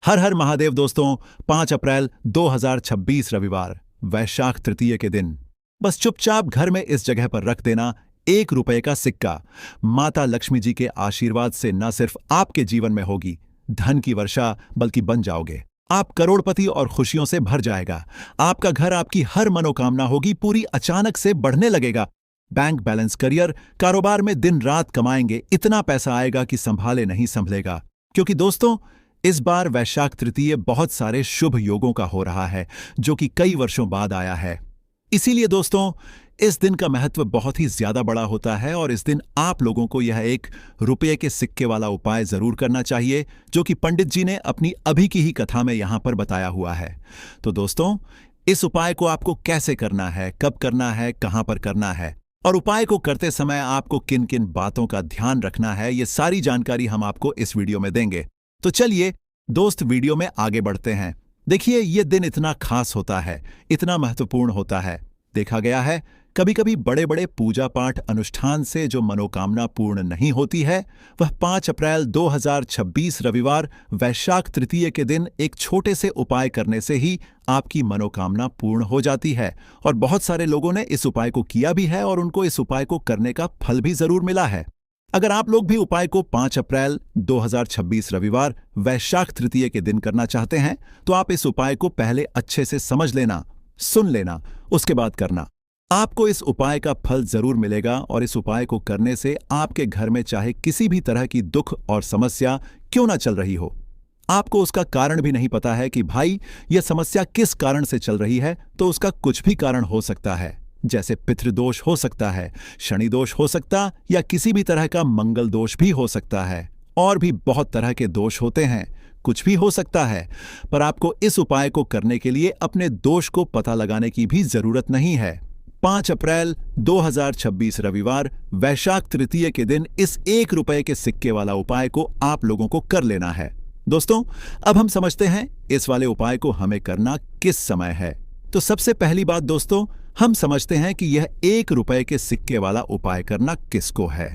हर हर महादेव दोस्तों। 5 अप्रैल 2026 रविवार वैशाख तृतीय के दिन बस चुपचाप घर में इस जगह पर रख देना 1 रुपए का सिक्का। माता लक्ष्मी जी के आशीर्वाद से न सिर्फ आपके जीवन में होगी धन की वर्षा, बल्कि बन जाओगे आप करोड़पति और खुशियों से भर जाएगा। आपका घर, आपकी हर मनोकामना होगी पूरी, अचानक से बढ़ने लगेगा। बैंक बैलेंस, करियर, कारोबार में दिन रात कमाएंगे, इतना पैसा आएगा कि संभाले नहीं संभलेगा। क्योंकि दोस्तों, इस बार वैशाख तृतीय बहुत सारे शुभ योगों का हो रहा है, जो कि कई वर्षों बाद आया है। इसीलिए दोस्तों, इस दिन का महत्व बहुत ही ज्यादा बड़ा होता है और इस दिन आप लोगों को यह 1 रुपये के सिक्के वाला उपाय जरूर करना चाहिए, जो कि पंडित जी ने अपनी अभी की ही कथा में यहां पर बताया हुआ है। तो दोस्तों, इस उपाय को आपको कैसे करना है, कब करना है, कहां पर करना है और उपाय को करते समय आपको किन किन बातों का ध्यान रखना है, ये सारी जानकारी हम आपको इस वीडियो में देंगे। तो चलिए दोस्त, वीडियो में आगे बढ़ते हैं। देखिए, यह दिन इतना खास होता है, इतना महत्वपूर्ण होता है। देखा गया है कभी कभी बड़े बड़े पूजा पाठ अनुष्ठान से जो मनोकामना पूर्ण नहीं होती है, वह 5 अप्रैल 2026 रविवार वैशाख तृतीय के दिन एक छोटे से उपाय करने से ही आपकी मनोकामना पूर्ण हो जाती है। और बहुत सारे लोगों ने इस उपाय को किया भी है और उनको इस उपाय को करने का फल भी जरूर मिला है। अगर आप लोग भी उपाय को 5 अप्रैल 2026 रविवार वैशाख तृतीय के दिन करना चाहते हैं, तो आप इस उपाय को पहले अच्छे से समझ लेना, सुन लेना, उसके बाद करना। आपको इस उपाय का फल जरूर मिलेगा और इस उपाय को करने से आपके घर में चाहे किसी भी तरह की दुख और समस्या क्यों ना चल रही हो, आपको उसका कारण भी नहीं पता है कि भाई यह समस्या किस कारण से चल रही है, तो उसका कुछ भी कारण हो सकता है। जैसे पितृदोष हो सकता है, शनि दोष हो सकता, या किसी भी तरह का मंगल दोष भी हो सकता है। और भी बहुत तरह के दोष होते हैं, कुछ भी हो सकता है। पर आपको इस उपाय को करने के लिए अपने दोष को पता लगाने की भी जरूरत नहीं है। 5 अप्रैल 2026 रविवार वैशाख तृतीय के दिन इस 1 रुपए के सिक्के वाला उपाय को आप लोगों को कर लेना है। दोस्तों, अब हम समझते हैं इस वाले उपाय को हमें करना किस समय है। तो सबसे पहली बात दोस्तों, हम समझते हैं कि यह 1 रुपए के सिक्के वाला उपाय करना किसको है।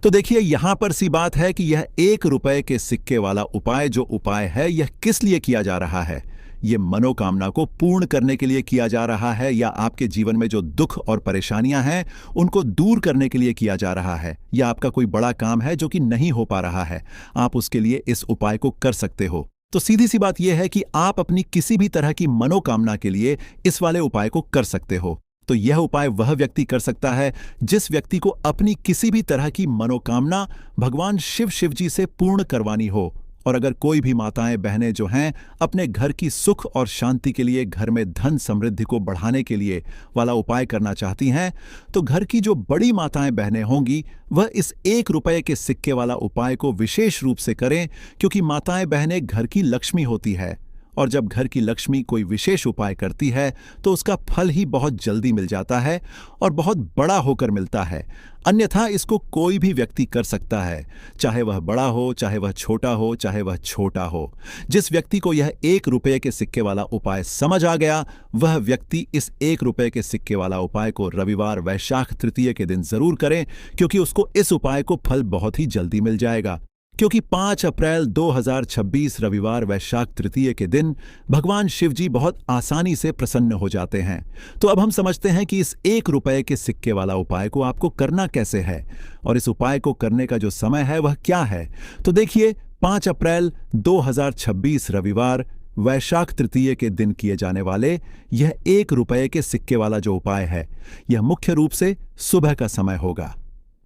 तो देखिए, यहां पर सी बात है कि यह 1 रुपए के सिक्के वाला उपाय जो उपाय है, यह किस लिए किया जा रहा है। यह मनोकामना को पूर्ण करने के लिए किया जा रहा है, या आपके जीवन में जो दुख और परेशानियां हैं उनको दूर करने के लिए किया जा रहा है, या आपका कोई बड़ा काम है जो कि नहीं हो पा रहा है, आप उसके लिए इस उपाय को कर सकते हो। तो सीधी सी बात यह है कि आप अपनी किसी भी तरह की मनोकामना के लिए इस वाले उपाय को कर सकते हो। तो यह उपाय वह व्यक्ति कर सकता है जिस व्यक्ति को अपनी किसी भी तरह की मनोकामना भगवान शिव जी से पूर्ण करवानी हो। और अगर कोई भी माताएं बहनें जो हैं अपने घर की सुख और शांति के लिए, घर में धन समृद्धि को बढ़ाने के लिए वाला उपाय करना चाहती हैं, तो घर की जो बड़ी माताएं बहनें होंगी वह इस 1 रुपए के सिक्के वाला उपाय को विशेष रूप से करें, क्योंकि माताएं बहनें घर की लक्ष्मी होती है। और जब घर की लक्ष्मी कोई विशेष उपाय करती है तो उसका फल ही बहुत जल्दी मिल जाता है और बहुत बड़ा होकर मिलता है। अन्यथा इसको कोई भी व्यक्ति कर सकता है, चाहे वह बड़ा हो, चाहे वह छोटा हो, चाहे वह छोटा हो। जिस व्यक्ति को यह 1 रुपए के सिक्के वाला उपाय समझ आ गया, वह व्यक्ति इस 1 रुपए के सिक्के वाला उपाय को रविवार वैशाख तृतीय के दिन जरूर करें, क्योंकि उसको इस उपाय को फल बहुत ही जल्दी मिल जाएगा। क्योंकि 5 अप्रैल 2026 रविवार वैशाख तृतीय के दिन भगवान शिव जी बहुत आसानी से प्रसन्न हो जाते हैं। तो अब हम समझते हैं कि इस 1 रुपए के सिक्के वाला उपाय को आपको करना कैसे है और इस उपाय को करने का जो समय है वह क्या है। तो देखिए, 5 अप्रैल 2026 रविवार वैशाख तृतीय के दिन किए जाने वाले यह 1 रुपए के सिक्के वाला जो उपाय है, यह मुख्य रूप से सुबह का समय होगा,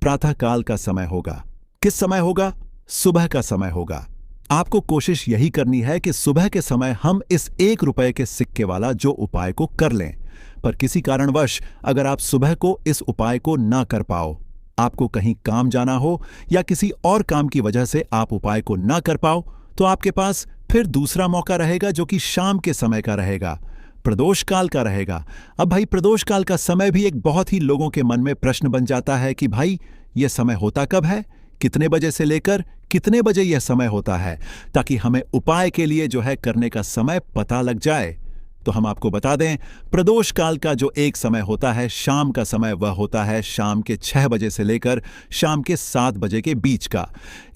प्रातःकाल का समय होगा। किस समय होगा? सुबह का समय होगा। आपको कोशिश यही करनी है कि सुबह के समय हम इस 1 रुपए के सिक्के वाला जो उपाय को कर लें। पर किसी कारणवश अगर आप सुबह को इस उपाय को ना कर पाओ, आपको कहीं काम जाना हो या किसी और काम की वजह से आप उपाय को ना कर पाओ, तो आपके पास फिर दूसरा मौका रहेगा, जो कि शाम के समय का रहेगा, प्रदोष काल का रहेगा। अब भाई, प्रदोष काल का समय भी एक बहुत ही लोगों के मन में प्रश्न बन जाता है कि भाई यह समय होता कब है, कितने बजे से लेकर कितने बजे यह समय होता है, ताकि हमें उपाय के लिए जो है करने का समय पता लग जाए। तो हम आपको बता दें, प्रदोष काल का जो एक समय होता है, शाम का समय, वह होता है शाम के 6 बजे से लेकर शाम के 7 बजे के बीच का।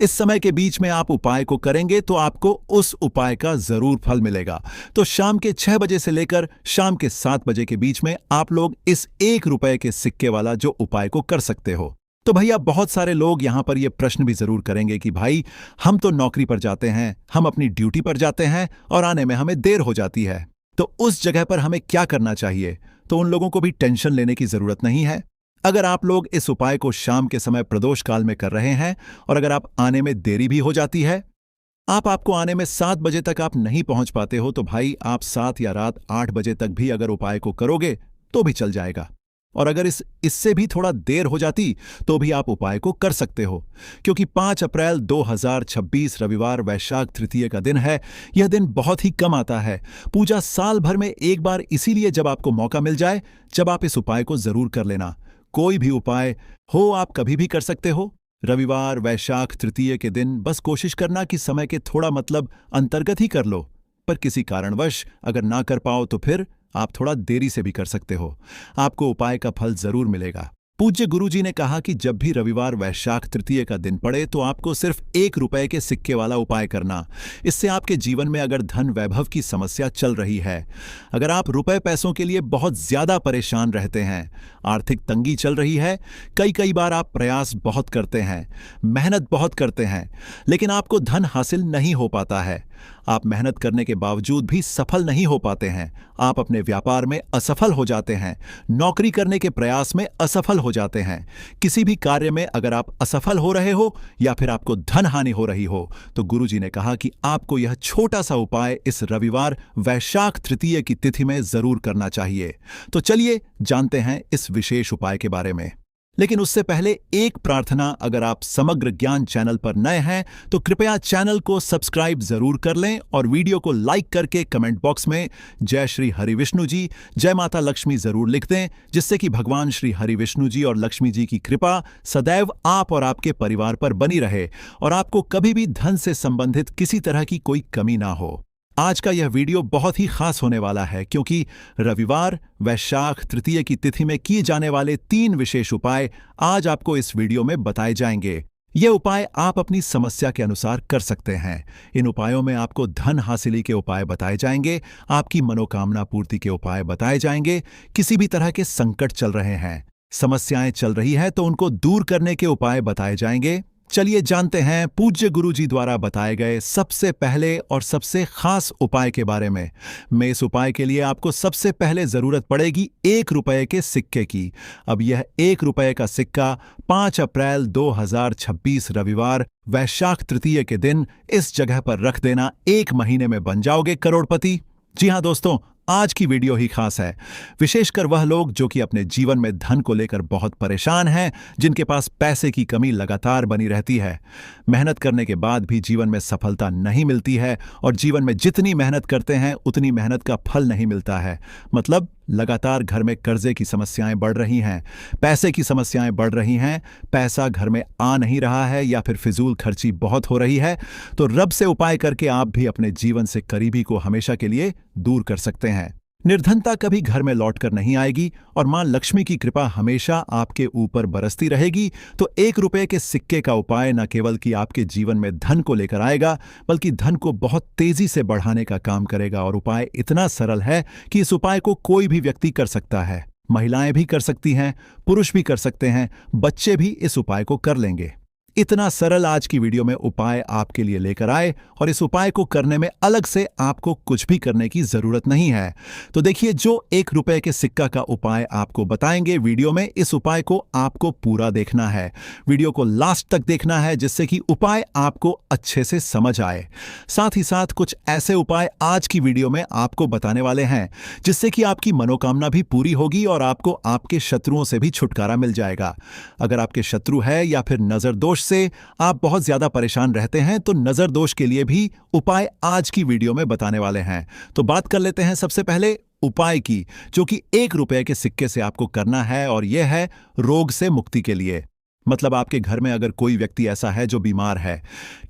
इस समय के बीच में आप उपाय को करेंगे तो आपको उस उपाय का जरूर फल मिलेगा। तो शाम के 6 बजे से लेकर शाम के 7 बजे के बीच में आप लोग इस 1 रुपए के सिक्के वाला जो उपाय को कर सकते हो। तो भैया, बहुत सारे लोग यहां पर यह प्रश्न भी जरूर करेंगे कि भाई, हम तो नौकरी पर जाते हैं, हम अपनी ड्यूटी पर जाते हैं और आने में हमें देर हो जाती है, तो उस जगह पर हमें क्या करना चाहिए? तो उन लोगों को भी टेंशन लेने की जरूरत नहीं है। अगर आप लोग इस उपाय को शाम के समय प्रदोष काल में कर रहे हैं और अगर आप आने में देरी भी हो जाती है, आपको आने में 7 बजे तक आप नहीं पहुंच पाते हो, तो भाई आप 7 या रात 8 बजे तक भी अगर उपाय को करोगे तो भी चल जाएगा। और अगर इससे भी थोड़ा देर हो जाती तो भी आप उपाय को कर सकते हो, क्योंकि 5 अप्रैल 2026 रविवार वैशाख तृतीय का दिन है। यह दिन बहुत ही कम आता है। पूजा साल भर में एक बार, इसीलिए जब आपको मौका मिल जाए, जब आप इस उपाय को जरूर कर लेना। कोई भी उपाय हो, आप कभी भी कर सकते हो। रविवार वैशाख तृतीय के दिन बस कोशिश करना कि समय के थोड़ा अंतर्गत ही कर लो, पर किसी कारणवश अगर ना कर पाओ तो फिर आप थोड़ा देरी से भी कर सकते हो। आपको उपाय का फल जरूर मिलेगा। पूज्य गुरुजी ने कहा कि जब भी रविवार वैशाख तृतीय का दिन पड़े तो आपको सिर्फ 1 रुपए के सिक्के वाला उपाय करना। इससे आपके जीवन में अगर धन वैभव की समस्या चल रही है, अगर आप रुपए पैसों के लिए बहुत ज्यादा परेशान रहते हैं, आर्थिक तंगी चल रही है, कई बार आप प्रयास बहुत करते हैं, मेहनत बहुत करते हैं, लेकिन आपको धन हासिल नहीं हो पाता है, आप मेहनत करने के बावजूद भी सफल नहीं हो पाते हैं, आप अपने व्यापार में असफल हो जाते हैं, नौकरी करने के प्रयास में असफल हो जाते हैं, किसी भी कार्य में अगर आप असफल हो रहे हो या फिर आपको धन हानि हो रही हो, तो गुरुजी ने कहा कि आपको यह छोटा सा उपाय इस रविवार वैशाख तृतीय की तिथि में जरूर करना चाहिए। तो चलिए जानते हैं इस विशेष उपाय के बारे में। लेकिन उससे पहले एक प्रार्थना, अगर आप समग्र ज्ञान चैनल पर नए हैं तो कृपया चैनल को सब्सक्राइब जरूर कर लें और वीडियो को लाइक करके कमेंट बॉक्स में जय श्री हरि विष्णु जी, जय माता लक्ष्मी जरूर लिख दें, जिससे कि भगवान श्री हरि विष्णु जी और लक्ष्मी जी की कृपा सदैव आप और आपके परिवार पर बनी रहे और आपको कभी भी धन से संबंधित किसी तरह की कोई कमी ना हो। आज का यह वीडियो बहुत ही खास होने वाला है, क्योंकि रविवार वैशाख तृतीय की तिथि में किए जाने वाले 3 विशेष उपाय आज आपको इस वीडियो में बताए जाएंगे। ये उपाय आप अपनी समस्या के अनुसार कर सकते हैं। इन उपायों में आपको धन हासिली के उपाय बताए जाएंगे, आपकी मनोकामना पूर्ति के उपाय बताए जाएंगे, किसी भी तरह के संकट चल रहे हैं, समस्याएं चल रही है तो उनको दूर करने के उपाय बताए जाएंगे। चलिए जानते हैं पूज्य गुरुजी द्वारा बताए गए सबसे पहले और सबसे खास उपाय के बारे में। मैं इस उपाय के लिए आपको सबसे पहले जरूरत पड़ेगी 1 रुपए के सिक्के की। अब यह 1 रुपए का सिक्का 5 अप्रैल 2026 रविवार वैशाख तृतीय के दिन इस जगह पर रख देना। 1 महीने में बन जाओगे करोड़पति। जी हाँ दोस्तों, आज की वीडियो ही खास है, विशेषकर वह लोग जो कि अपने जीवन में धन को लेकर बहुत परेशान हैं, जिनके पास पैसे की कमी लगातार बनी रहती है, मेहनत करने के बाद भी जीवन में सफलता नहीं मिलती है और जीवन में जितनी मेहनत करते हैं उतनी मेहनत का फल नहीं मिलता है। मतलब लगातार घर में कर्जे की समस्याएं बढ़ रही हैं, पैसे की समस्याएं बढ़ रही हैं, पैसा घर में आ नहीं रहा है या फिर फिजूल खर्ची बहुत हो रही है, तो रब से उपाय करके आप भी अपने जीवन से करीबी को हमेशा के लिए दूर कर सकते हैं। निर्धनता कभी घर में लौटकर नहीं आएगी और मां लक्ष्मी की कृपा हमेशा आपके ऊपर बरसती रहेगी। तो 1 रुपए के सिक्के का उपाय न केवल कि आपके जीवन में धन को लेकर आएगा, बल्कि धन को बहुत तेजी से बढ़ाने का काम करेगा। और उपाय इतना सरल है कि इस उपाय को कोई भी व्यक्ति कर सकता है, महिलाएं भी कर सकती हैं, पुरुष भी कर सकते हैं, बच्चे भी इस उपाय को कर लेंगे। इतना सरल आज की वीडियो में उपाय आपके लिए लेकर आए और इस उपाय को करने में अलग से आपको कुछ भी करने की जरूरत नहीं है। तो देखिए, जो 1 रुपए के सिक्का का उपाय आपको बताएंगे वीडियो में, इस उपाय को आपको पूरा देखना है, वीडियो को लास्ट तक देखना है, जिससे कि उपाय आपको अच्छे से समझ आए। साथ ही साथ कुछ ऐसे उपाय आज की वीडियो में आपको बताने वाले हैं जिससे कि आपकी मनोकामना भी पूरी होगी और आपको आपके शत्रुओं से भी छुटकारा मिल जाएगा। अगर आपके शत्रु है या फिर नजर दोष से आप बहुत ज्यादा परेशान रहते हैं, तो नजर दोष के लिए भी उपाय आज की वीडियो में बताने वाले हैं। तो बात कर लेते हैं सबसे पहले उपाय की, जो कि 1 रुपए के सिक्के से आपको करना है, और यह है रोग से मुक्ति के लिए। मतलब आपके घर में अगर कोई व्यक्ति ऐसा है जो बीमार है,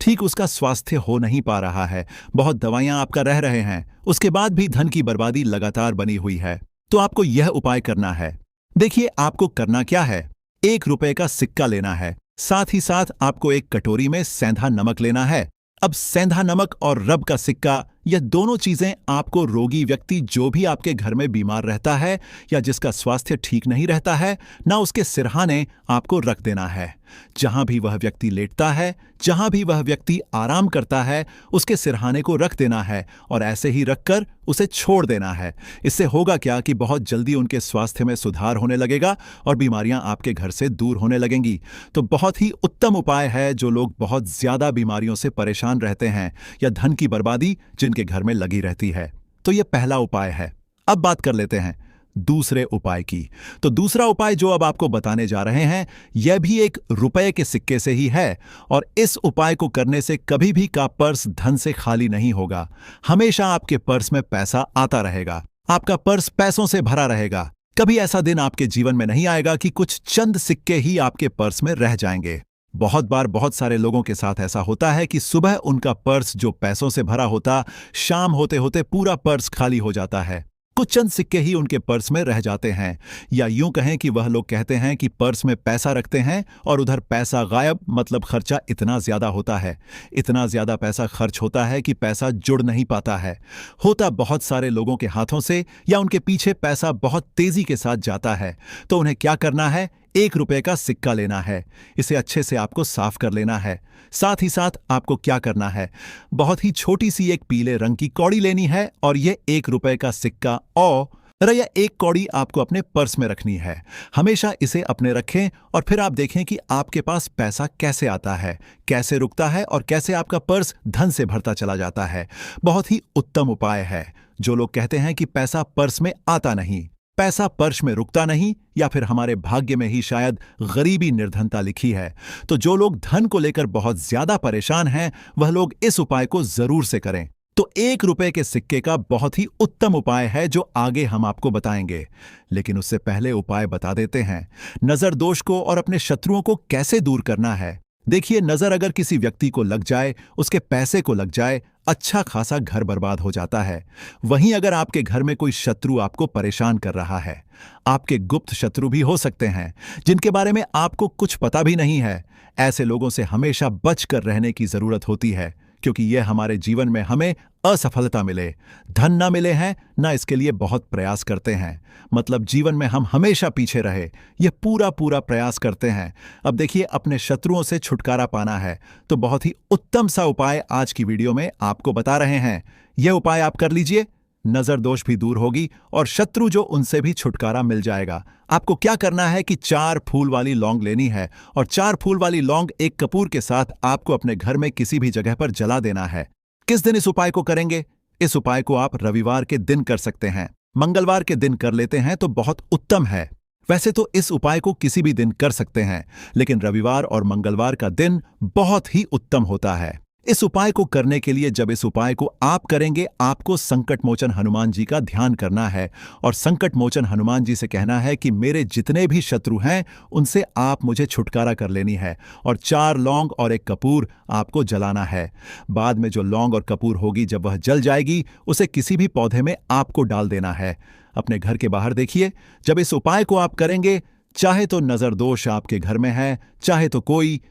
ठीक उसका स्वास्थ्य हो नहीं पा रहा है, बहुत दवाइयां आपका रह रहे हैं, उसके बाद भी धन की बर्बादी लगातार बनी हुई है, तो आपको यह उपाय करना है। देखिए आपको करना क्या है। 1 रुपए का सिक्का लेना है, साथ ही साथ आपको एक कटोरी में सेंधा नमक लेना है। अब सेंधा नमक और रब का सिक्का, यह दोनों चीजें आपको रोगी व्यक्ति जो भी आपके घर में बीमार रहता है या जिसका स्वास्थ्य ठीक नहीं रहता है ना, उसके सिरहाने आपको रख देना है। जहां भी वह व्यक्ति लेटता है, जहां भी वह व्यक्ति आराम करता है, उसके सिरहाने को रख देना है और ऐसे ही रखकर उसे छोड़ देना है। इससे होगा क्या कि बहुत जल्दी उनके स्वास्थ्य में सुधार होने लगेगा और बीमारियां आपके घर से दूर होने लगेंगी। तो बहुत ही उत्तम उपाय है जो लोग बहुत ज्यादा बीमारियों से परेशान रहते हैं या धन की बर्बादी जिनके घर में लगी रहती है। तो यह पहला उपाय है। अब बात कर लेते हैं दूसरे उपाय की। तो दूसरा उपाय जो अब आपको बताने जा रहे हैं, यह भी 1 रुपए के सिक्के से ही है और इस उपाय को करने से कभी भी का पर्स धन से खाली नहीं होगा। हमेशा आपके पर्स में पैसा आता रहेगा, आपका पर्स पैसों से भरा रहेगा। कभी ऐसा दिन आपके जीवन में नहीं आएगा कि कुछ चंद सिक्के ही आपके पर्स में रह जाएंगे। बहुत बार बहुत सारे लोगों के साथ ऐसा होता है कि सुबह उनका पर्स जो पैसों से भरा होता, शाम होते होते पूरा पर्स खाली हो जाता है। कुछ चंद सिक्के ही उनके पर्स में रह जाते हैं, या यूं कहें कि वह लोग कहते हैं कि पर्स में पैसा रखते हैं और उधर पैसा गायब, मतलब खर्चा इतना ज्यादा होता है, इतना ज्यादा पैसा खर्च होता है कि पैसा जुड़ नहीं पाता है। होता बहुत सारे लोगों के हाथों से या उनके पीछे पैसा बहुत तेजी के साथ जाता है। तो उन्हें क्या करना है, 1 रुपए का सिक्का लेना है। इसे अच्छे से आपको साफ कर लेना है। साथ ही साथ आपको क्या करना है, बहुत ही छोटी सी एक पीले रंग की कौड़ी लेनी है और यह 1 रुपए का सिक्का और यह एक कौड़ी आपको अपने पर्स में रखनी है। हमेशा इसे अपने रखें और फिर आप देखें कि आपके पास पैसा कैसे आता है, कैसे रुकता है और कैसे आपका पर्स धन से भरता चला जाता है। बहुत ही उत्तम उपाय है। जो लोग कहते हैं कि पैसा पर्स में आता नहीं, पैसा पर्स में रुकता नहीं, या फिर हमारे भाग्य में ही शायद गरीबी निर्धनता लिखी है, तो जो लोग धन को लेकर बहुत ज्यादा परेशान हैं, वह लोग इस उपाय को जरूर से करें। तो 1 रुपए के सिक्के का बहुत ही उत्तम उपाय है जो आगे हम आपको बताएंगे। लेकिन उससे पहले उपाय बता देते हैं, नजर दोष को और अपने शत्रुओं को कैसे दूर करना है। देखिए, नजर अगर किसी व्यक्ति को लग जाए, उसके पैसे को लग जाए, अच्छा खासा घर बर्बाद हो जाता है। वहीं अगर आपके घर में कोई शत्रु आपको परेशान कर रहा है, आपके गुप्त शत्रु भी हो सकते हैं जिनके बारे में आपको कुछ पता भी नहीं है, ऐसे लोगों से हमेशा बचकर रहने की जरूरत होती है, क्योंकि यह हमारे जीवन में हमें असफलता मिले, धन ना मिले हैं ना, इसके लिए बहुत प्रयास करते हैं। मतलब जीवन में हम हमेशा पीछे रहे, यह पूरा प्रयास करते हैं। अब देखिए, अपने शत्रुओं से छुटकारा पाना है तो बहुत ही उत्तम सा उपाय आज की वीडियो में आपको बता रहे हैं। यह उपाय आप कर लीजिए, नजर दोष भी दूर होगी और शत्रु जो उनसे भी छुटकारा मिल जाएगा। आपको क्या करना है कि 4 फूल वाली लौंग लेनी है और 4 फूल वाली लौंग एक कपूर के साथ आपको अपने घर में किसी भी जगह पर जला देना है। किस दिन इस उपाय को करेंगे? इस उपाय को आप रविवार के दिन कर सकते हैं। मंगलवार के दिन कर लेते हैं तो बहुत उत्तम है। वैसे तो इस उपाय को किसी भी दिन कर सकते हैं, लेकिन रविवार और मंगलवार का दिन बहुत ही उत्तम होता है। इस उपाय को करने के लिए जब इस उपाय को आप करेंगे, आपको संकट मोचन हनुमान जी का ध्यान करना है और संकट मोचन हनुमान जी से कहना है कि मेरे जितने भी शत्रु हैं उनसे आप मुझे छुटकारा कर लेनी है, और 4 लौंग और एक कपूर आपको जलाना है। बाद में जो लौंग और कपूर होगी, जब वह जल जाएगी, उसे किसी भी पौधे में आपको डाल देना है। अपने घर के बाहर देखिए, जब इस उपाय को आप करेंगे, चाहे तो नजर दोष आपके घर में है, चाहे तो कोई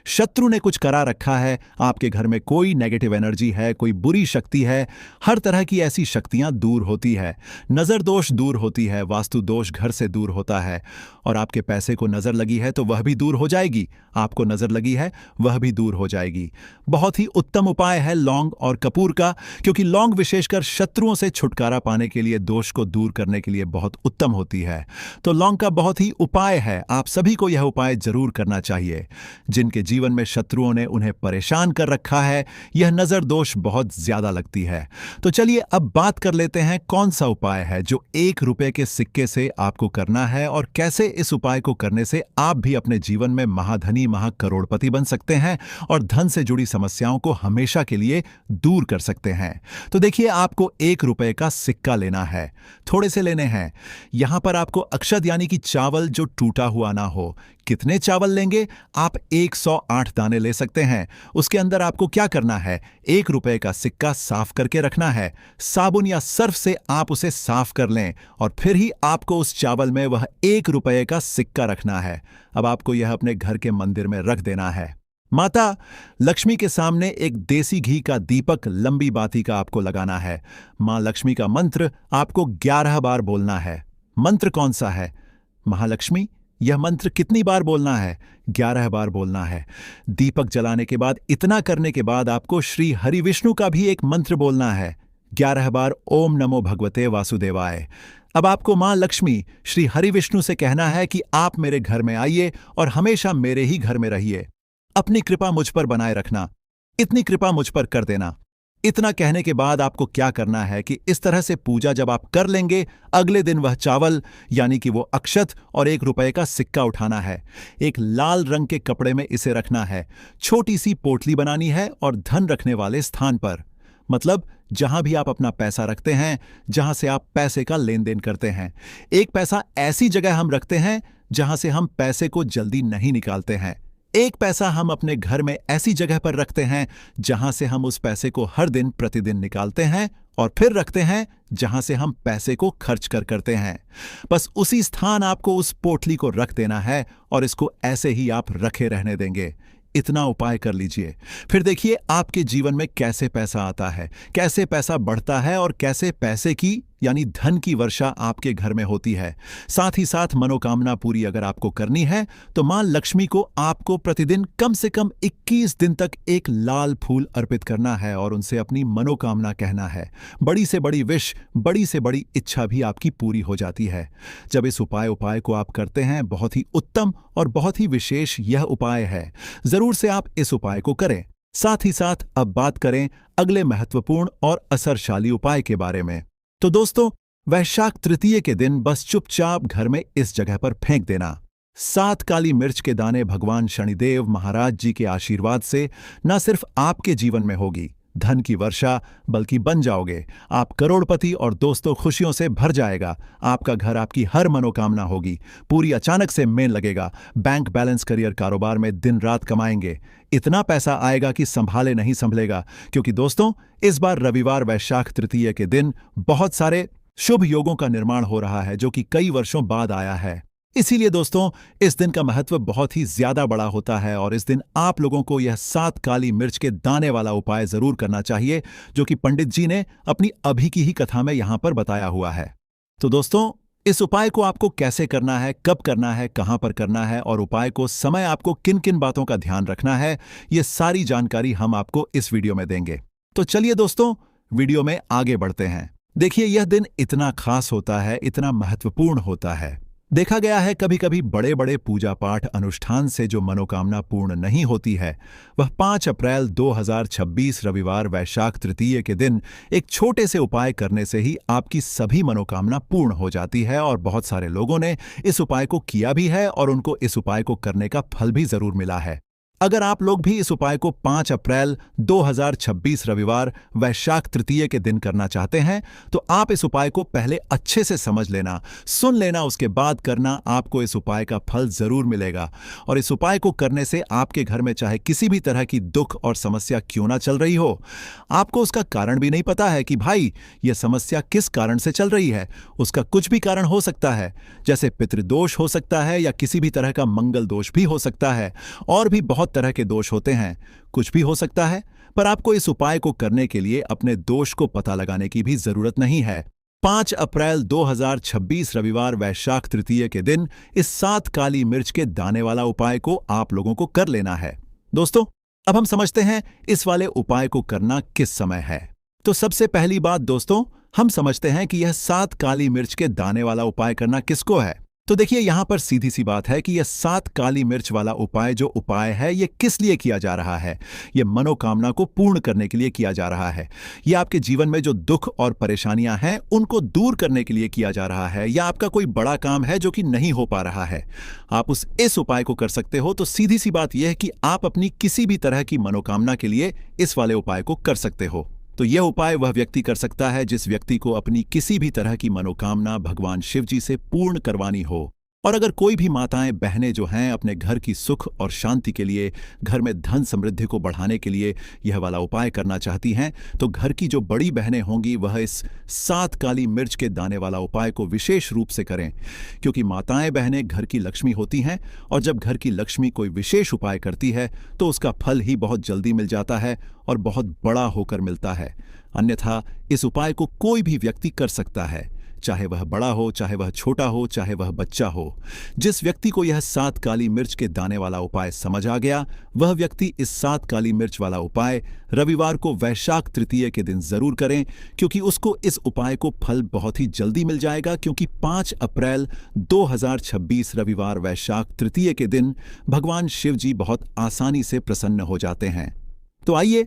शत्रु ने कुछ करा रखा है, आपके घर में कोई नेगेटिव एनर्जी है, कोई बुरी शक्ति है, हर तरह की ऐसी शक्तियां दूर होती है। नजर दोष दूर होती है, वास्तु दोष घर से दूर होता है, और आपके पैसे को नजर लगी है तो वह भी दूर हो जाएगी, आपको नजर लगी है वह भी दूर हो जाएगी। बहुत ही उत्तम उपाय है लौंग और कपूर का, क्योंकि लौंग विशेषकर शत्रुओं से छुटकारा पाने के लिए, दोष को दूर करने के लिए बहुत उत्तम होती है। तो लौंग का बहुत ही उपाय है। आप सभी को यह उपाय जरूर करना चाहिए। जिनके जीवन में शत्रुओं ने उन्हें परेशान कर रखा है, यह नजर दोष बहुत ज्यादा लगती है। तो चलिए अब बात कर लेते हैं कौन सा उपाय है जो 1 रुपए के सिक्के से आपको करना है और कैसे इस उपाय को करने से आप भी अपने जीवन में महाधनी महाकरोड़पति बन सकते हैं और धन से जुड़ी समस्याओं को हमेशा के लिए दूर कर सकते हैं। तो देखिए, आपको 1 रुपए का सिक्का लेना है। थोड़े से लेने हैं। यहां पर आपको अक्षत यानी कि चावल जो टूटा हुआ ना हो। कितने चावल लेंगे? आप 108 दाने ले सकते हैं। उसके अंदर आपको क्या करना है? 1 रुपए का सिक्का साफ करके रखना है। साबुन या सर्फ से आप उसे साफ कर लें और फिर ही आपको उस चावल में वह 1 रुपए का सिक्का रखना है। अब आपको यह अपने घर के मंदिर में रख देना है। माता लक्ष्मी के सामने एक देसी घी का दीपक लंबी बाती का आपको लगाना है। मां लक्ष्मी का मंत्र आपको 11 बार बोलना है। मंत्र कौन सा है? महालक्ष्मी, यह मंत्र कितनी बार बोलना है? 11 बार बोलना है। दीपक जलाने के बाद, इतना करने के बाद आपको श्री हरि विष्णु का भी एक मंत्र बोलना है। 11 बार ओम नमो भगवते वासुदेवाय। अब आपको मां लक्ष्मी श्री हरि विष्णु से कहना है कि आप मेरे घर में आइए और हमेशा मेरे ही घर में रहिए। अपनी कृपा मुझ पर बनाए रखना। इतनी कृपा मुझ पर कर देना। इतना कहने के बाद आपको क्या करना है कि इस तरह से पूजा जब आप कर लेंगे, अगले दिन वह चावल यानी कि वो अक्षत और 1 रुपए का सिक्का उठाना है। एक लाल रंग के कपड़े में इसे रखना है। छोटी सी पोटली बनानी है और धन रखने वाले स्थान पर, मतलब जहां भी आप अपना पैसा रखते हैं, जहां से आप पैसे का लेन देन करते हैं। एक पैसा ऐसी जगह हम रखते हैं जहां से हम पैसे को जल्दी नहीं निकालते हैं। एक पैसा हम अपने घर में ऐसी जगह पर रखते हैं जहां से हम उस पैसे को हर दिन प्रतिदिन निकालते हैं और फिर रखते हैं जहां से हम पैसे को खर्च करते हैं। बस उसी स्थान आपको उस पोटली को रख देना है और इसको ऐसे ही आप रखे रहने देंगे। इतना उपाय कर लीजिए, फिर देखिए आपके जीवन में कैसे पैसा आता है, कैसे पैसा बढ़ता है और कैसे पैसे की यानी धन की वर्षा आपके घर में होती है। साथ ही साथ मनोकामना पूरी अगर आपको करनी है तो मां लक्ष्मी को आपको प्रतिदिन कम से कम 21 दिन तक एक लाल फूल अर्पित करना है और उनसे अपनी मनोकामना कहना है। बड़ी से बड़ी विश, बड़ी से बड़ी इच्छा भी आपकी पूरी हो जाती है जब इस उपाय को आप करते हैं। बहुत ही उत्तम और बहुत ही विशेष यह उपाय है। जरूर से आप इस उपाय को करें। साथ ही साथ अब बात करें अगले महत्वपूर्ण और असरशाली उपाय के बारे में। तो दोस्तों, वैशाख तृतीय के दिन बस चुपचाप घर में इस जगह पर फेंक देना 7 काली मिर्च के दाने। भगवान शनिदेव महाराज जी के आशीर्वाद से न सिर्फ आपके जीवन में होगी धन की वर्षा, बल्कि बन जाओगे आप करोड़पति और दोस्तों खुशियों से भर जाएगा। आपका घर, आपकी हर मनोकामना होगी पूरी। अचानक से मेल लगेगा। बैंक बैलेंस, करियर, कारोबार में दिन रात कमाएंगे। इतना पैसा आएगा कि संभाले नहीं संभलेगा, क्योंकि दोस्तों इस बार रविवार वैशाख तृतीय के दिन बहुत सारे शुभ योगों का निर्माण हो रहा है जो कि कई वर्षों बाद आया है। इसीलिए दोस्तों इस दिन का महत्व बहुत ही ज्यादा बड़ा होता है और इस दिन आप लोगों को यह 7 काली मिर्च के दाने वाला उपाय जरूर करना चाहिए जो कि पंडित जी ने अपनी अभी की ही कथा में यहां पर बताया हुआ है। तो दोस्तों, इस उपाय को आपको कैसे करना है, कब करना है, कहां पर करना है और उपाय को समय आपको किन किन बातों का ध्यान रखना है, ये सारी जानकारी हम आपको इस वीडियो में देंगे। तो चलिए दोस्तों, वीडियो में आगे बढ़ते हैं। देखिए, यह दिन इतना खास होता है, इतना महत्वपूर्ण होता है। देखा गया है कभी कभी बड़े बड़े पूजा पाठ अनुष्ठान से जो मनोकामना पूर्ण नहीं होती है, वह 5 अप्रैल 2026 रविवार वैशाख तृतीय के दिन एक छोटे से उपाय करने से ही आपकी सभी मनोकामना पूर्ण हो जाती है। और बहुत सारे लोगों ने इस उपाय को किया भी है और उनको इस उपाय को करने का फल भी जरूर मिला है। अगर आप लोग भी इस उपाय को 5 अप्रैल 2026 रविवार वैशाख तृतीय के दिन करना चाहते हैं तो आप इस उपाय को पहले अच्छे से समझ लेना, सुन लेना, उसके बाद करना। आपको इस उपाय का फल जरूर मिलेगा। और इस उपाय को करने से आपके घर में चाहे किसी भी तरह की दुख और समस्या क्यों ना चल रही हो, आपको उसका कारण भी नहीं पता है कि भाई यह समस्या किस कारण से चल रही है। उसका कुछ भी कारण हो सकता है, जैसे पितृदोष हो सकता है या किसी भी तरह का मंगल दोष भी हो सकता है, और भी बहुत तरह के दोष होते हैं। कुछ भी हो सकता है, पर आपको इस उपाय को करने के लिए अपने दोष को पता लगाने की भी जरूरत नहीं है। 5 अप्रैल 2026 रविवार वैशाख तृतीय के दिन इस 7 काली मिर्च के दाने वाला उपाय को आप लोगों को कर लेना है। दोस्तों, अब हम समझते हैं इस वाले उपाय को करना किस समय है। तो सबसे पहली बात दोस्तों, हम समझते हैं कि यह 7 काली मिर्च के दाने वाला उपाय करना किसको है। तो देखिए यहां पर सीधी सी बात है कि यह 7 काली मिर्च वाला उपाय जो उपाय है ये किस लिए किया जा रहा है। यह मनोकामना को पूर्ण करने के लिए किया जा रहा है। यह आपके जीवन में जो दुख और परेशानियां हैं उनको दूर करने के लिए किया जा रहा है, या आपका कोई बड़ा काम है जो कि नहीं हो पा रहा है, आप इस उपाय को कर सकते हो। तो सीधी सी बात यह है कि आप अपनी किसी भी तरह की मनोकामना के लिए इस वाले उपाय को कर सकते हो। तो यह उपाय वह व्यक्ति कर सकता है जिस व्यक्ति को अपनी किसी भी तरह की मनोकामना भगवान शिव जी से पूर्ण करवानी हो। और अगर कोई भी माताएं बहनें जो हैं अपने घर की सुख और शांति के लिए, घर में धन समृद्धि को बढ़ाने के लिए यह वाला उपाय करना चाहती हैं, तो घर की जो बड़ी बहनें होंगी वह इस 7 काली मिर्च के दाने वाला उपाय को विशेष रूप से करें, क्योंकि माताएं बहनें घर की लक्ष्मी होती हैं, और जब घर की लक्ष्मी कोई विशेष उपाय करती है तो उसका फल ही बहुत जल्दी मिल जाता है और बहुत बड़ा होकर मिलता है। अन्यथा इस उपाय को कोई भी व्यक्ति कर सकता है, चाहे वह बड़ा हो, चाहे वह छोटा हो, चाहे वह बच्चा हो। जिस व्यक्ति को यह 7 काली मिर्च के दाने वाला उपाय समझ आ गया, वह व्यक्ति इस 7 काली मिर्च वाला उपाय रविवार को वैशाख तृतीय के दिन जरूर करें, क्योंकि उसको इस उपाय को फल बहुत ही जल्दी मिल जाएगा। क्योंकि 5 अप्रैल 2026 रविवार वैशाख तृतीय के दिन भगवान शिव जी बहुत आसानी से प्रसन्न हो जाते हैं। तो आइए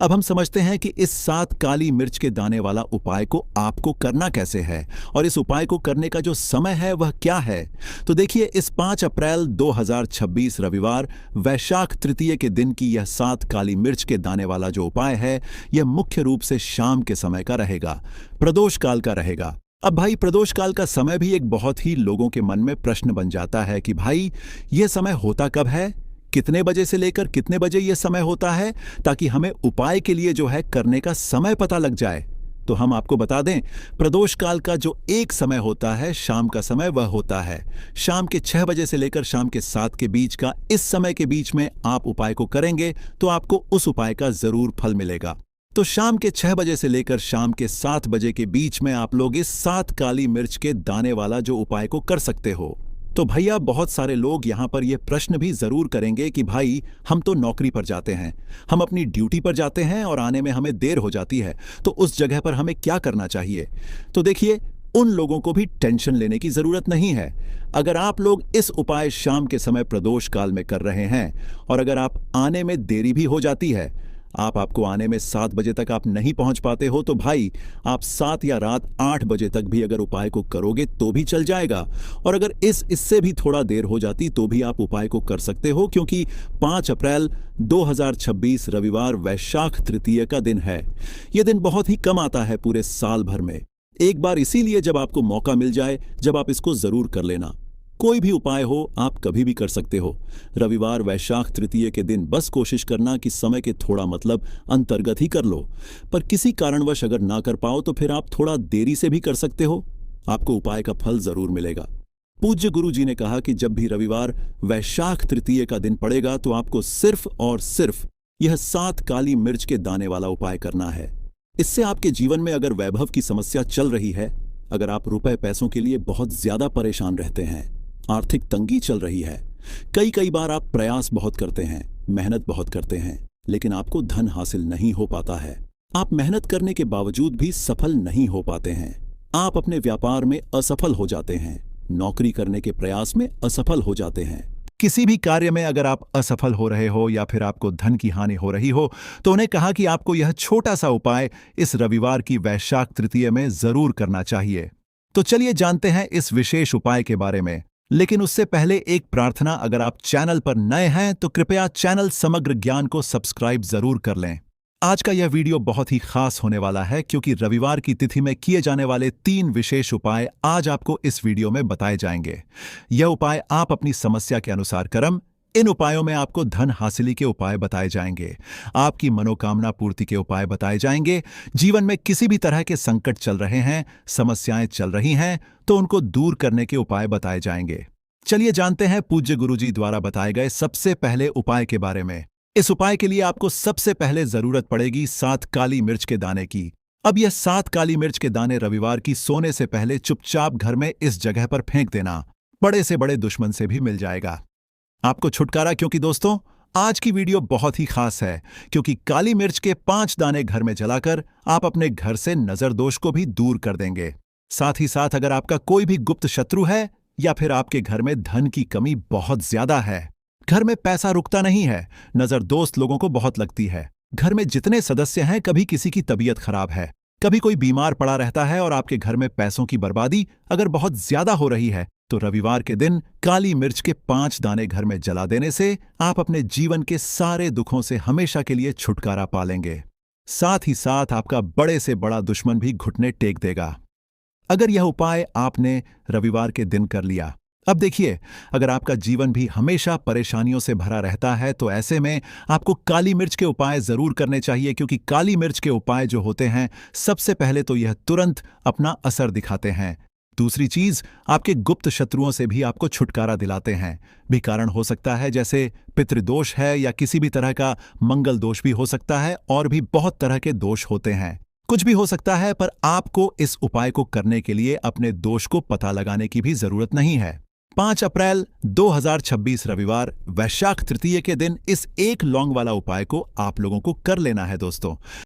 अब हम समझते हैं कि इस 7 काली मिर्च के दाने वाला उपाय को आपको करना कैसे है, और इस उपाय को करने का जो समय है वह क्या है। तो देखिए, इस 5 अप्रैल 2026 रविवार वैशाख तृतीय के दिन की यह 7 काली मिर्च के दाने वाला जो उपाय है, यह मुख्य रूप से शाम के समय का रहेगा, प्रदोष काल का रहेगा। अब भाई, प्रदोष काल का समय भी एक बहुत ही लोगों के मन में प्रश्न बन जाता है कि भाई यह समय होता कब है, कितने बजे से लेकर कितने बजे यह समय होता है, ताकि हमें उपाय के लिए जो है करने का समय पता लग जाए। तो हम आपको बता दें, प्रदोष काल का जो एक समय होता है, शाम का समय, वह होता है शाम के 6 बजे से लेकर शाम के 7 के बीच का। इस समय के बीच में आप उपाय को करेंगे तो आपको उस उपाय का जरूर फल मिलेगा। तो शाम के 6 बजे से लेकर शाम के 7 बजे के बीच में आप लोग इस 7 काली मिर्च के दाने वाला जो उपाय को कर सकते हो। तो भैया, बहुत सारे लोग यहाँ पर यह प्रश्न भी जरूर करेंगे कि भाई हम तो नौकरी पर जाते हैं, हम अपनी ड्यूटी पर जाते हैं और आने में हमें देर हो जाती है, तो उस जगह पर हमें क्या करना चाहिए। तो देखिए, उन लोगों को भी टेंशन लेने की जरूरत नहीं है। अगर आप लोग इस उपाय शाम के समय प्रदोष काल में कर रहे हैं, और अगर आप आने में देरी भी हो जाती है, आपको आने में 7 बजे तक आप नहीं पहुंच पाते हो, तो भाई आप 7 या रात 8 बजे तक भी अगर उपाय को करोगे तो भी चल जाएगा। और अगर इससे भी थोड़ा देर हो जाती तो भी आप उपाय को कर सकते हो, क्योंकि 5 अप्रैल 2026 रविवार वैशाख तृतीय का दिन है। यह दिन बहुत ही कम आता है पूरे साल भर में, एक बार, इसीलिए जब आपको मौका मिल जाए, जब आप इसको जरूर कर लेना। कोई भी उपाय हो, आप कभी भी कर सकते हो। रविवार वैशाख तृतीय के दिन बस कोशिश करना कि समय के थोड़ा मतलब अंतर्गत ही कर लो, पर किसी कारणवश अगर ना कर पाओ तो फिर आप थोड़ा देरी से भी कर सकते हो, आपको उपाय का फल जरूर मिलेगा। पूज्य गुरु जी ने कहा कि जब भी रविवार वैशाख तृतीय का दिन पड़ेगा तो आपको सिर्फ और सिर्फ यह 7 काली मिर्च के दाने वाला उपाय करना है। इससे आपके जीवन में अगर वैभव की समस्या चल रही है, अगर आप रुपए पैसों के लिए बहुत ज्यादा परेशान रहते हैं, आर्थिक तंगी चल रही है, कई बार आप प्रयास बहुत करते हैं, मेहनत बहुत करते हैं, लेकिन आपको धन हासिल नहीं हो पाता है, आप मेहनत करने के बावजूद भी सफल नहीं हो पाते हैं, आप अपने व्यापार में असफल हो जाते हैं, नौकरी करने के प्रयास में असफल हो जाते हैं, किसी भी कार्य में अगर आप असफल हो रहे हो या फिर आपको धन की हानि हो रही हो, तो उन्हें कहा कि आपको यह छोटा सा उपाय इस रविवार की वैशाख तृतीय में जरूर करना चाहिए। तो चलिए जानते हैं इस विशेष उपाय के बारे में। लेकिन उससे पहले एक प्रार्थना, अगर आप चैनल पर नए हैं तो कृपया चैनल समग्र ज्ञान को सब्सक्राइब जरूर कर लें। आज का यह वीडियो बहुत ही खास होने वाला है, क्योंकि रविवार की तिथि में किए जाने वाले 3 विशेष उपाय आज आपको इस वीडियो में बताए जाएंगे। यह उपाय आप अपनी समस्या के अनुसार कर्म, इन उपायों में आपको धन हासिली के उपाय बताए जाएंगे, आपकी मनोकामना पूर्ति के उपाय बताए जाएंगे। जीवन में किसी भी तरह के संकट चल रहे हैं, समस्याएं चल रही हैं, तो उनको दूर करने के उपाय बताए जाएंगे। चलिए जानते हैं पूज्य गुरुजी द्वारा बताए गए सबसे पहले उपाय के बारे में। इस उपाय के लिए आपको सबसे पहले जरूरत पड़ेगी 7 काली मिर्च के दाने की। अब यह 7 काली मिर्च के दाने रविवार की सोने से पहले चुपचाप घर में इस जगह पर फेंक देना, बड़े से बड़े दुश्मन से भी मिल जाएगा आपको छुटकारा। क्योंकि दोस्तों, आज की वीडियो बहुत ही खास है, क्योंकि काली मिर्च के 5 दाने घर में जलाकर आप अपने घर से नजर दोष को भी दूर कर देंगे। साथ ही साथ अगर आपका कोई भी गुप्त शत्रु है या फिर आपके घर में धन की कमी बहुत ज्यादा है, घर में पैसा रुकता नहीं है, नजर दोस्त लोगों को बहुत लगती है, घर में जितने सदस्य हैं कभी किसी की तबीयत खराब है, कभी कोई बीमार पड़ा रहता है और आपके घर में पैसों की बर्बादी अगर बहुत ज्यादा हो रही है, तो रविवार के दिन काली मिर्च के 5 दाने घर में जला देने से आप अपने जीवन के सारे दुखों से हमेशा के लिए छुटकारा पा लेंगे। साथ ही साथ आपका बड़े से बड़ा दुश्मन भी घुटने टेक देगा। अगर यह उपाय आपने रविवार के दिन कर लिया, अब देखिए, अगर आपका जीवन भी हमेशा परेशानियों से भरा रहता है तो ऐसे में आपको काली मिर्च के उपाय जरूर करने चाहिए, क्योंकि काली मिर्च के उपाय जो होते हैं, सबसे पहले तो यह तुरंत अपना असर दिखाते हैं। दूसरी चीज, आपके गुप्त शत्रुओं से भी आपको छुटकारा दिलाते हैं। भी कारण हो सकता है, जैसे पितृदोष है या किसी भी तरह का मंगल दोष भी हो सकता है, और भी बहुत तरह के दोष होते हैं। कुछ भी हो सकता है, पर आपको इस उपाय को करने के लिए अपने दोष को पता लगाने की भी जरूरत नहीं है। 5 अप्रैल 2026 रविवार वैशाख तृतीय के दिन इस एक लौंग वाला उपाय को आप लोगों को कर लेना है दोस्तों।